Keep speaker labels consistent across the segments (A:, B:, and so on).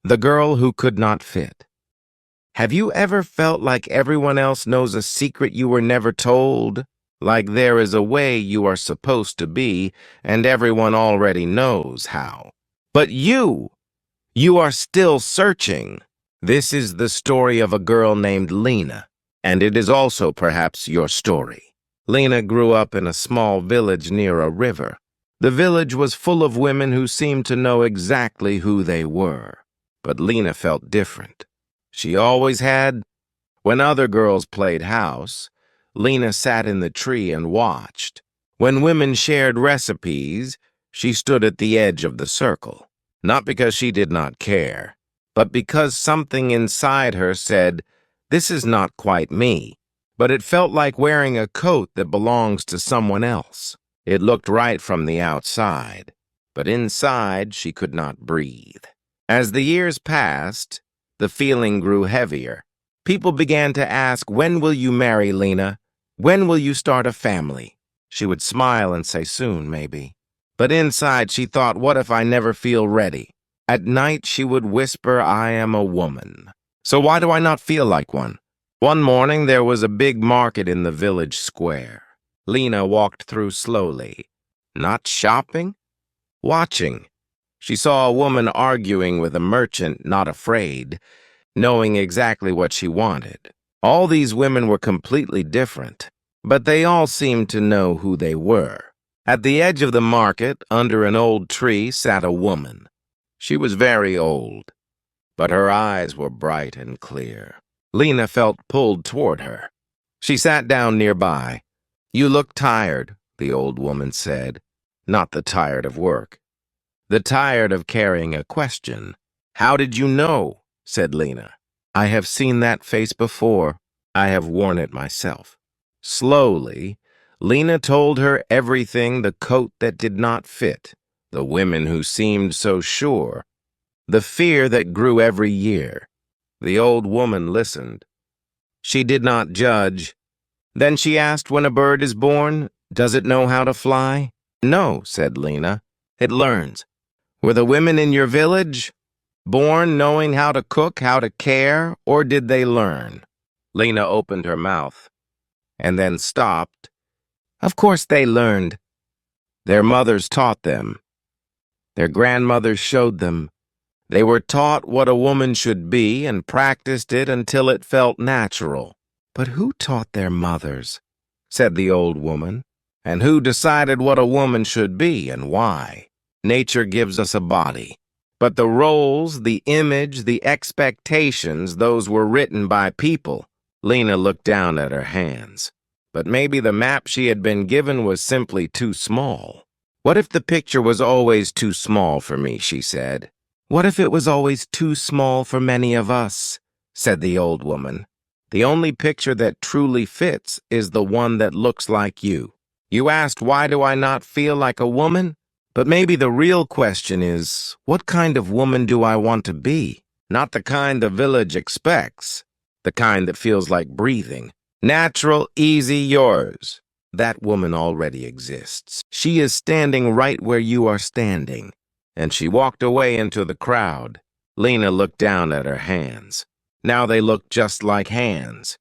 A: The Girl Who Could Not Fit. Have you ever felt like everyone else knows a secret you were never told? Like there is a way you are supposed to be, and everyone already knows how. But you are still searching. This is the story of a girl named Lena, and it is also perhaps your story. Lena grew up in a small village near a river. The village was full of women who seemed to know exactly who they were. But Lena felt different. She always had. When other girls played house, Lena sat in the tree and watched. When women shared recipes, she stood at the edge of the circle. Not because she did not care, but because something inside her said, "This is not quite me." But it felt like wearing a coat that belongs to someone else. It looked right from the outside, but inside she could not breathe. As the years passed, the feeling grew heavier. People began to ask, "When will you marry, Lena? When will you start a family?" She would smile and say, "Soon, maybe." But inside she thought, "What if I never feel ready?" At night she would whisper, "I am a woman. So why do I not feel like one?" One morning there was a big market in the village square. Lena walked through slowly. Not shopping, watching. She saw a woman arguing with a merchant, not afraid, knowing exactly what she wanted. All these women were completely different, but they all seemed to know who they were. At the edge of the market, under an old tree, sat a woman. She was very old, but her eyes were bright and clear. Lena felt pulled toward her. She sat down nearby. "You look tired," the old woman said. "Not the tired of work. The tired of carrying a question." "How did you know?" said Lena. "I have seen that face before. I have worn it myself." Slowly, Lena told her everything: the coat that did not fit, the women who seemed so sure, the fear that grew every year. The old woman listened. She did not judge. Then she asked, "When a bird is born, does it know how to fly?" "No," said Lena. "It learns." "Were the women in your village born knowing how to cook, how to care, or did they learn?" Lena opened her mouth and then stopped. "Of course they learned. Their mothers taught them. Their grandmothers showed them. They were taught what a woman should be and practiced it until it felt natural." "But who taught their mothers?" said the old woman. "And who decided what a woman should be and why? Nature gives us a body. But the roles, the image, the expectations, those were written by people." Lena looked down at her hands. But maybe the map she had been given was simply too small. "What if the picture was always too small for me?" she said. "What if it was always too small for many of us?" said the old woman. "The only picture that truly fits is the one that looks like you." You asked, "Why do I not feel like a woman?" But maybe the real question is, what kind of woman do I want to be? Not the kind the village expects, the kind that feels like breathing. Natural, easy, yours. That woman already exists. She is standing right where you are standing. And she walked away into the crowd. Lena looked down at her hands. Now they looked just like hands.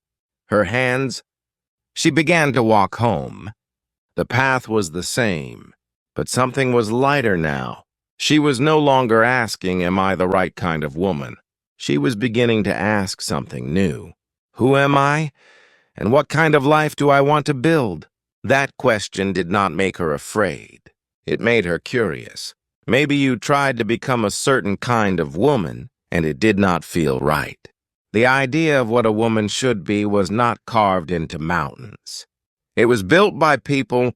A: Her hands. She began to walk home. The path was the same, but something was lighter now. She was no longer asking, "Am I the right kind of woman?" She was beginning to ask something new. Who am I? And what kind of life do I want to build? That question did not make her afraid. It made her curious. Maybe you tried to become a certain kind of woman, and it did not feel right. The idea of what a woman should be was not carved into mountains. It was built by people,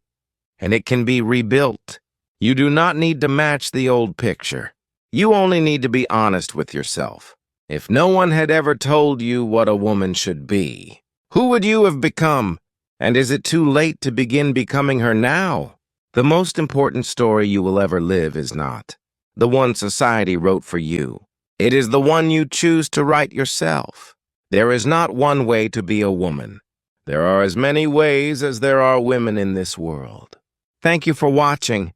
A: and it can be rebuilt. You do not need to match the old picture. You only need to be honest with yourself. If no one had ever told you what a woman should be, who would you have become? And is it too late to begin becoming her now? The most important story you will ever live is not the one society wrote for you. It is the one you choose to write yourself. There is not one way to be a woman. There are as many ways as there are women in this world. Thank you for watching.